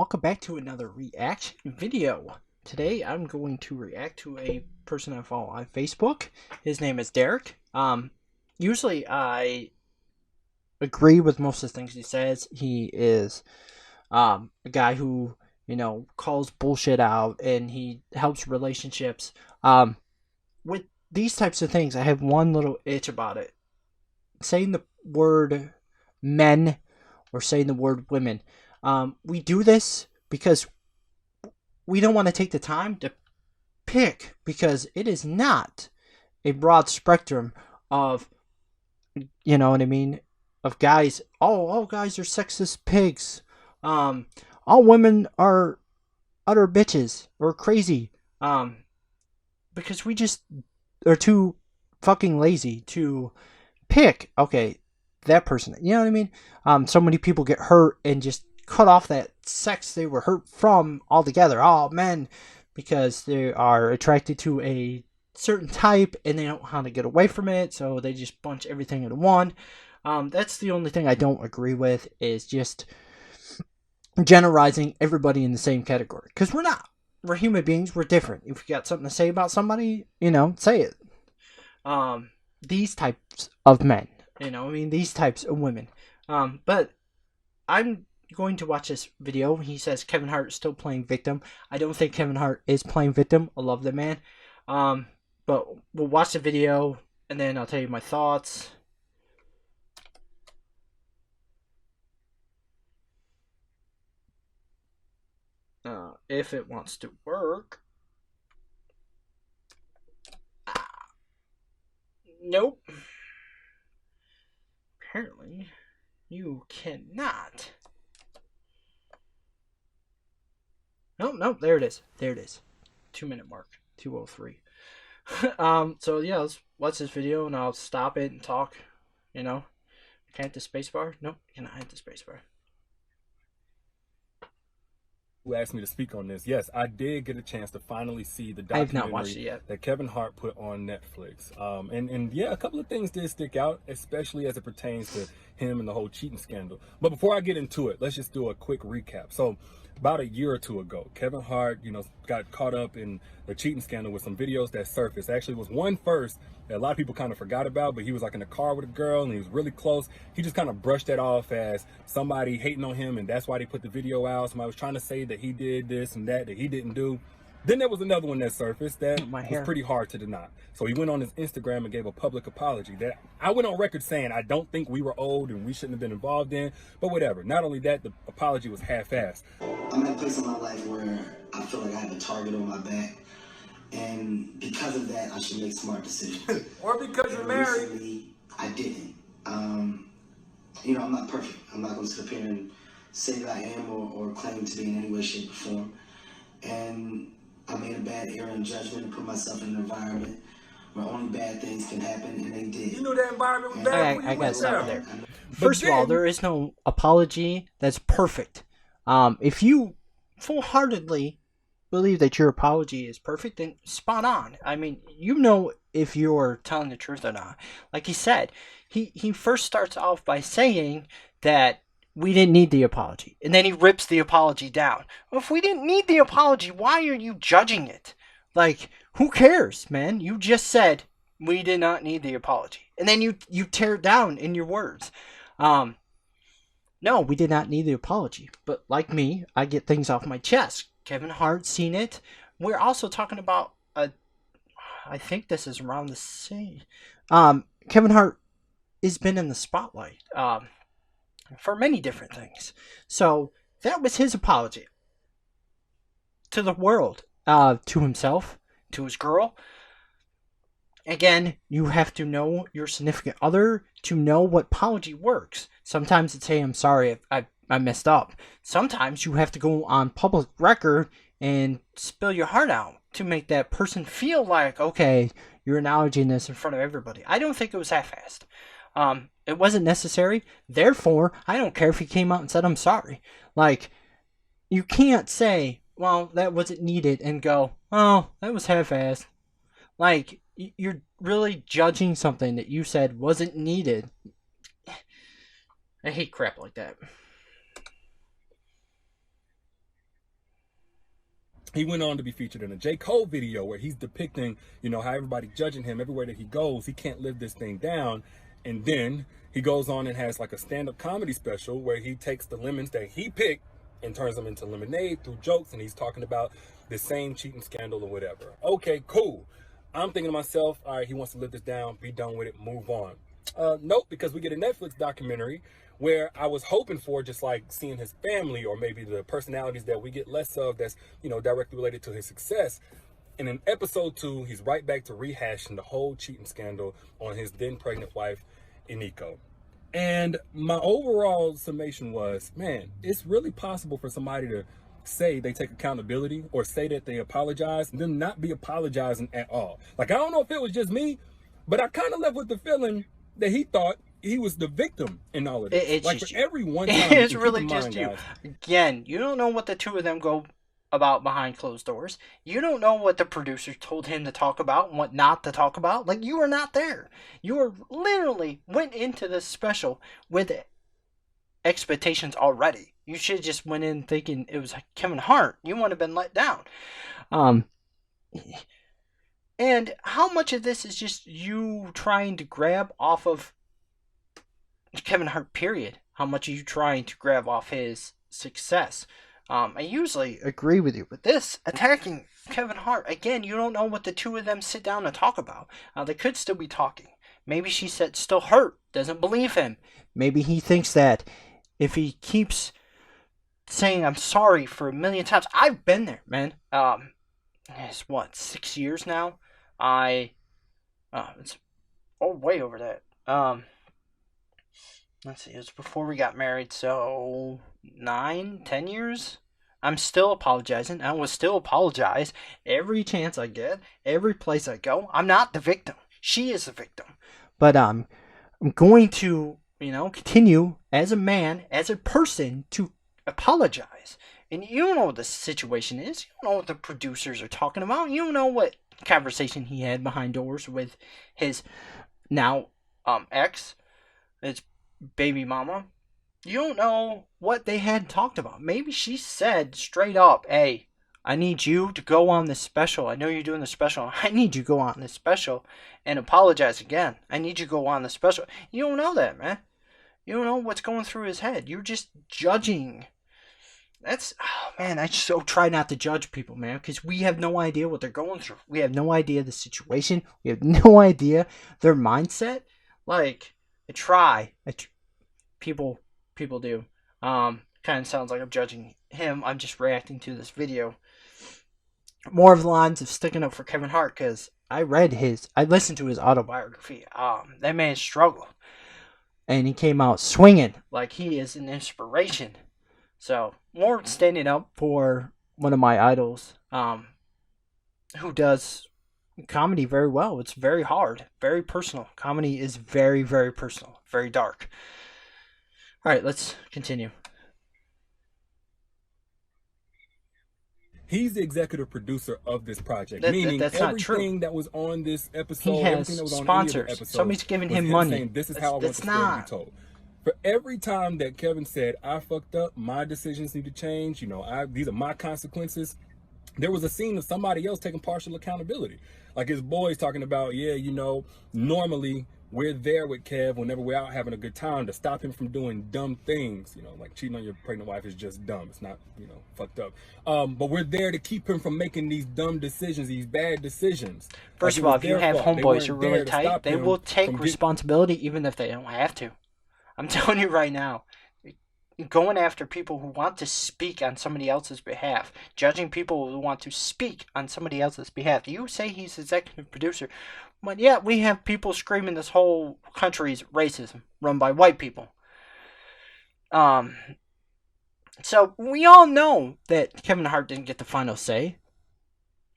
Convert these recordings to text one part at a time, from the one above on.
Welcome back to another reaction video. Today I'm going to react to a person I follow on Facebook. His name is Derrick. Usually I agree with most of the things he says. He is a guy who, calls bullshit out and he helps relationships. With these types of things, I have one little itch about it. Saying the word men or saying the word women. We do this because we don't want to take the time to pick, because it is not a broad spectrum of, what I mean, of guys. All guys are sexist pigs. All women are utter bitches or crazy. Because we just are too fucking lazy to pick. Okay, that person. You know what I mean? So many people get hurt and just cut off that sex they were hurt from altogether. All men, because they are attracted to a certain type and they don't know how to get away from it, so they just bunch everything into one. That's the only thing I don't agree with, is just generalizing everybody in the same category, because we're not. We're human beings. We're different. If you got something to say about somebody, say it. These types of men, these types of women. But I'm going to watch this video. He says Kevin Hart is still playing victim. I don't think Kevin Hart is playing victim. I love the man. But we'll watch the video and then I'll tell you my thoughts. If it wants to work. Nope. Apparently, you cannot. Nope, there it is. There it is. 2-minute mark. 2:03. So yeah, let's watch this video and I'll stop it and talk. Can I hit the spacebar? Nope, can I hit the spacebar? Who asked me to speak on this. Yes, I did get a chance to finally see the I have not watched it documentary yet. that Kevin Hart put on Netflix. And yeah, a couple of things did stick out, especially as it pertains to him and the whole cheating scandal. But before I get into it, let's just do a quick recap. So about a year or two ago, Kevin Hart, got caught up in the cheating scandal with some videos that surfaced. Actually, it was one first that a lot of people kind of forgot about, but he was like in a car with a girl and he was really close. He just kind of brushed that off as somebody hating on him, and that's why they put the video out. Somebody was trying to say that he did this and that he didn't do. Then there was another one that surfaced that was pretty hard to deny. So he went on his Instagram and gave a public apology that I went on record saying I don't think we were old and we shouldn't have been involved in, but whatever. Not only that, the apology was half-assed. I'm at a place in my life where I feel like I have a target on my back, and because of that, I should make smart decisions. Or because you're married. Recently, I didn't. I'm not perfect. I'm not going to sit up here and say that I am or claim to be in any way, shape, or form. And I made a bad error in judgment and put myself in an environment where only bad things can happen, and they did. You knew that environment was bad when you I gotta went stop there. there. First of all, there is no apology that's perfect. If you full-heartedly believe that your apology is perfect, then spot on. I mean, if you're telling the truth or not. Like he said, he first starts off by saying that we didn't need the apology, and then he rips the apology down. Well, if we didn't need the apology, why are you judging it? Like, who cares, man? You just said we did not need the apology, and then you tear it down in your words. No, we did not need the apology. But like me, I get things off my chest. Kevin Hart seen it. We're also talking about I think this is around the same. Kevin Hart has been in the spotlight for many different things. So that was his apology to the world, to himself, to his girl. Again, you have to know your significant other to know what apology works. Sometimes it's, hey, I'm sorry, I messed up. Sometimes you have to go on public record and spill your heart out to make that person feel like, okay, you're acknowledging this in front of everybody. I don't think it was half-assed. It wasn't necessary. Therefore, I don't care if he came out and said, I'm sorry. Like, you can't say, well, that wasn't needed, and go, oh, that was half-assed. Like, you're really judging something that you said wasn't needed. I hate crap like that. He went on to be featured in a J. Cole video where he's depicting, how everybody judging him everywhere that he goes. He can't live this thing down. And then he goes on and has like a stand-up comedy special where he takes the lemons that he picked and turns them into lemonade through jokes. And he's talking about the same cheating scandal or whatever. Okay, cool. I'm thinking to myself, all right, he wants to live this down, be done with it, move on. Nope, because we get a Netflix documentary where I was hoping for just like seeing his family or maybe the personalities that we get less of that's, directly related to his success. And in episode 2, he's right back to rehashing the whole cheating scandal on his then pregnant wife, Iniko. And my overall summation was, man, it's really possible for somebody to say they take accountability or say that they apologize and then not be apologizing at all. Like, I don't know if it was just me, but I kind of left with the feeling that he thought he was the victim in all of this. It's like just for you. every one time. It's really just you. Guys. Again, you don't know what the two of them go about behind closed doors. You don't know what the producers told him to talk about and what not to talk about. Like, you were not there. You were literally went into this special with expectations already. You should have just went in thinking it was Kevin Hart. You wouldn't have been let down. And how much of this is just you trying to grab off of Kevin Hart, period? How much are you trying to grab off his success? I usually agree with you, but this, attacking Kevin Hart, again, you don't know what the two of them sit down and talk about. They could still be talking. Maybe she said still hurt, doesn't believe him. Maybe he thinks that if he keeps saying I'm sorry for a million times, I've been there, man. It's 6 years now? It's way over that. Let's see, it was before we got married, so 9-10 years. I'm still apologizing. I will still apologize every chance I get, every place I go. I'm not the victim. She is the victim. But I'm going to, continue as a man, as a person, to apologize. And you don't know what the situation is. You don't know what the producers are talking about. You don't know what conversation he had behind doors with his now ex, his baby mama. You don't know what they had talked about. Maybe she said straight up, hey, I need you to go on this special. I know you're doing the special. I need you to go on this special and apologize again. I need you to go on the special. You don't know that, man. You don't know what's going through his head. You're just judging. I so try not to judge people, man, because we have no idea what they're going through. We have no idea the situation. We have no idea their mindset. Like, people do. Kind of sounds like I'm judging him. I'm just reacting to this video. More of the lines of sticking up for Kevin Hart, because I listened to his autobiography. That man struggled. And he came out swinging like he is an inspiration. So, more standing up for one of my idols, who does comedy very well. It's very hard, very personal. Comedy is very, very personal, very dark. All right, let's continue. He's the executive producer of this project, meaning that's everything that was on this episode, he has everything that was on sponsors. any of the episodes, Somebody's giving him money. Saying, this is how I want the story to be told. For every time that Kevin said, I fucked up, my decisions need to change, these are my consequences, there was a scene of somebody else taking partial accountability. Like his boys talking about, normally we're there with Kev whenever we're out having a good time to stop him from doing dumb things. Like cheating on your pregnant wife is just dumb. It's not, fucked up. But we're there to keep him from making these dumb decisions, these bad decisions. First of all, if you have homeboys who are really tight, they will take responsibility even if they don't have to. I'm telling you right now, going after people who want to speak on somebody else's behalf, judging people who want to speak on somebody else's behalf. You say he's executive producer, but yeah, we have people screaming this whole country's racism run by white people. So we all know that Kevin Hart didn't get the final say.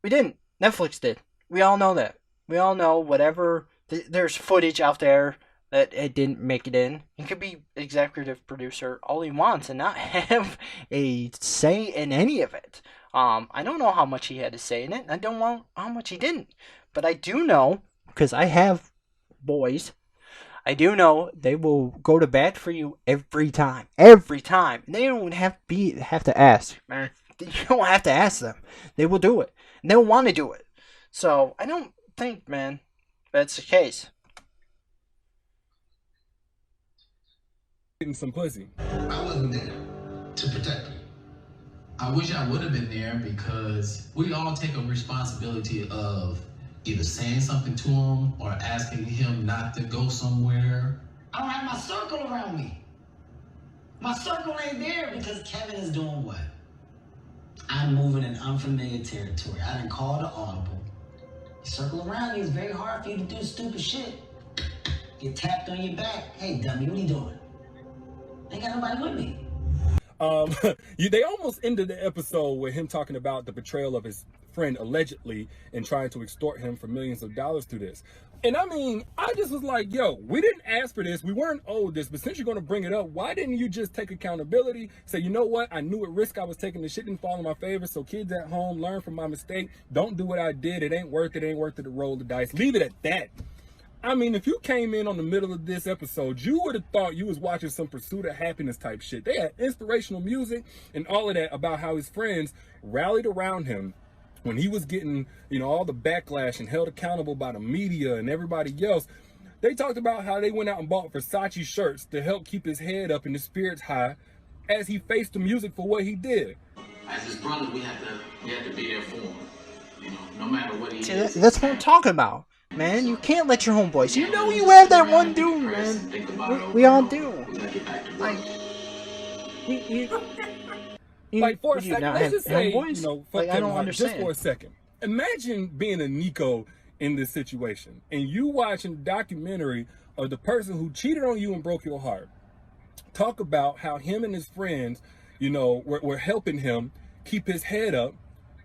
We didn't. Netflix did. We all know that. We all know whatever. There's footage out there that it didn't make it in. He could be executive producer all he wants and not have a say in any of it. I don't know how much he had to say in it. I don't know how much he didn't. But I do know, because I have boys, I do know they will go to bat for you every time. Every time. And they don't have to ask, man, You don't have to ask them. They will do it. And they'll want to do it. So I don't think, man, that's the case. Getting some pussy. I wasn't there to protect him. I wish I would have been there because we all take a responsibility of either saying something to him or asking him not to go somewhere. I don't have my circle around me. My circle ain't there because Kevin is doing what? I'm moving in unfamiliar territory. I didn't call the audible. The circle around you is very hard for you to do stupid shit. Get tapped on your back. Hey, dummy, what are you doing? Ain't got nobody with me. They almost ended the episode with him talking about the betrayal of his friend allegedly and trying to extort him for millions of dollars through this. And I mean, I just was like, yo, we didn't ask for this. We weren't owed this. But since you're going to bring it up, why didn't you just take accountability? Say, you know what? I knew at risk I was taking. The shit didn't fall in my favor. So kids at home, learn from my mistake. Don't do what I did. It ain't worth it. It ain't worth it to roll the dice. Leave it at that. I mean, if you came in on the middle of this episode, you would have thought you was watching some Pursuit of Happiness type shit. They had inspirational music and all of that about how his friends rallied around him when he was getting, you know, all the backlash and held accountable by the media and everybody else. They talked about how they went out and bought Versace shirts to help keep his head up and his spirits high as he faced the music for what he did. As his brother, we have to be there for him. You know, no matter what he is. That's what I'm talking about. Man, you can't let your homeboys. You know you have that one dude, man. We all do. Like, like for a second, let's just say, homeboys? you know, fuck Like, I Kevin don't Hart understand. just for a second. Imagine being a Nico in this situation and you watching the documentary of the person who cheated on you and broke your heart. Talk about how him and his friends, you know, were helping him keep his head up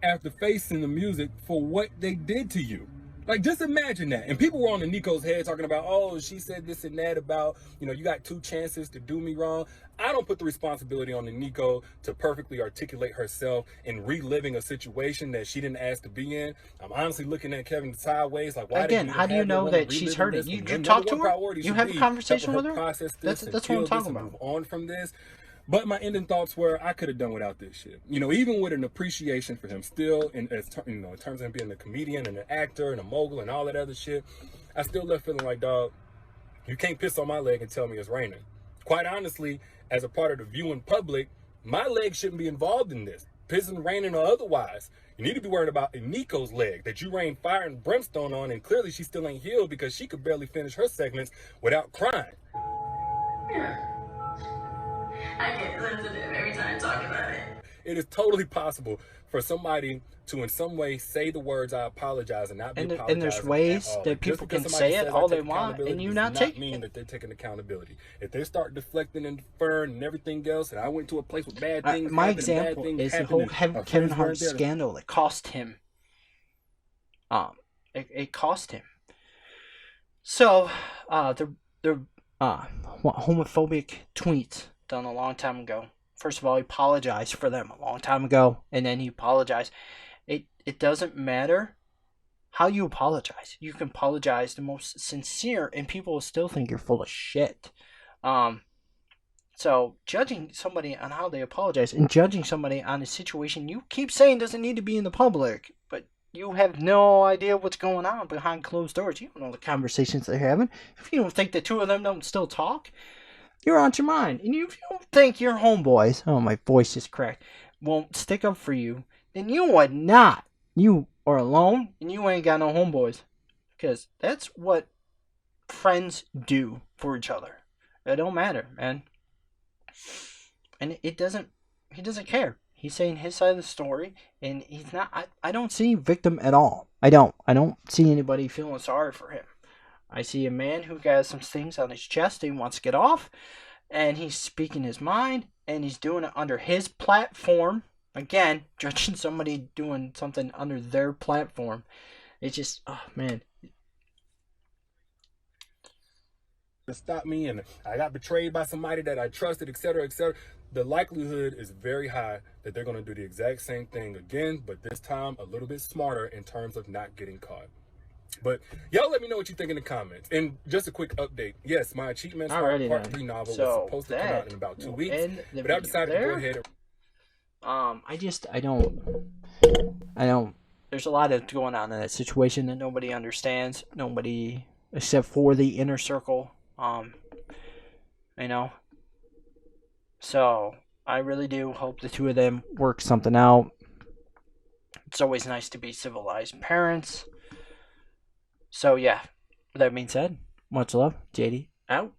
after facing the music for what they did to you. Like, just imagine that. And people were on the Nico's head talking about, oh, she said this and that about, you know, you got 2 chances to do me wrong. I don't put the responsibility on the Nico to perfectly articulate herself in reliving a situation that she didn't ask to be in. I'm honestly looking at Kevin sideways, like, why again, did you how do you know that she's hurting? You talk to her? You have a conversation with her? That's what I'm talking about. Move on from this. But my ending thoughts were, I could have done without this shit. You know, even with an appreciation for him still, in terms of him being a comedian and an actor and a mogul and all that other shit, I still left feeling like, dog, you can't piss on my leg and tell me it's raining. Quite honestly, as a part of the viewing public, my leg shouldn't be involved in this. Pissing, raining, or otherwise. You need to be worried about Nico's leg that you rained fire and brimstone on, and clearly she still ain't healed because she could barely finish her segments without crying. Yeah. I get sensitive every time I talk about it. It is totally possible for somebody to in some way say the words I apologize and not be apologizing. And there's ways that people can say it all they want and you not take mean it. that they're taking accountability. If they start deflecting and deferring and everything else, and I went to a place with bad things. My example is the whole Kevin Hart scandal that cost him. It cost him. So, the homophobic tweets done a long time ago. First of all, he apologized for them a long time ago, and then he apologized. It doesn't matter how you apologize. You can apologize the most sincere, and people will still think you're full of shit. So judging somebody on how they apologize and judging somebody on a situation you keep saying doesn't need to be in the public, but you have no idea what's going on behind closed doors. You don't know the conversations they're having. If you don't think the two of them don't still talk, you're on your mind. And if you don't think your homeboys, oh, my voice is cracked, won't stick up for you, then you are not. You are alone, and you ain't got no homeboys. Because that's what friends do for each other. It don't matter, man. And he doesn't care. He's saying his side of the story, and he's not, I don't see victim at all. I don't see anybody feeling sorry for him. I see a man who got some things on his chest he wants to get off, and he's speaking his mind, and he's doing it under his platform. Again, judging somebody doing something under their platform. It's just, oh, man. To stop me, and I got betrayed by somebody that I trusted, etc., etc. The likelihood is very high that they're going to do the exact same thing again, but this time a little bit smarter in terms of not getting caught. But y'all let me know what you think in the comments. And just a quick update. Yes, my Achievements Part 3 novel was supposed to come out in about 2 weeks. But I decided to go ahead and I don't. There's a lot of going on in that situation that nobody understands. Nobody except for the inner circle. You know. So I really do hope the two of them work something out. It's always nice to be civilized parents. So yeah, with that being said, much love, JD out.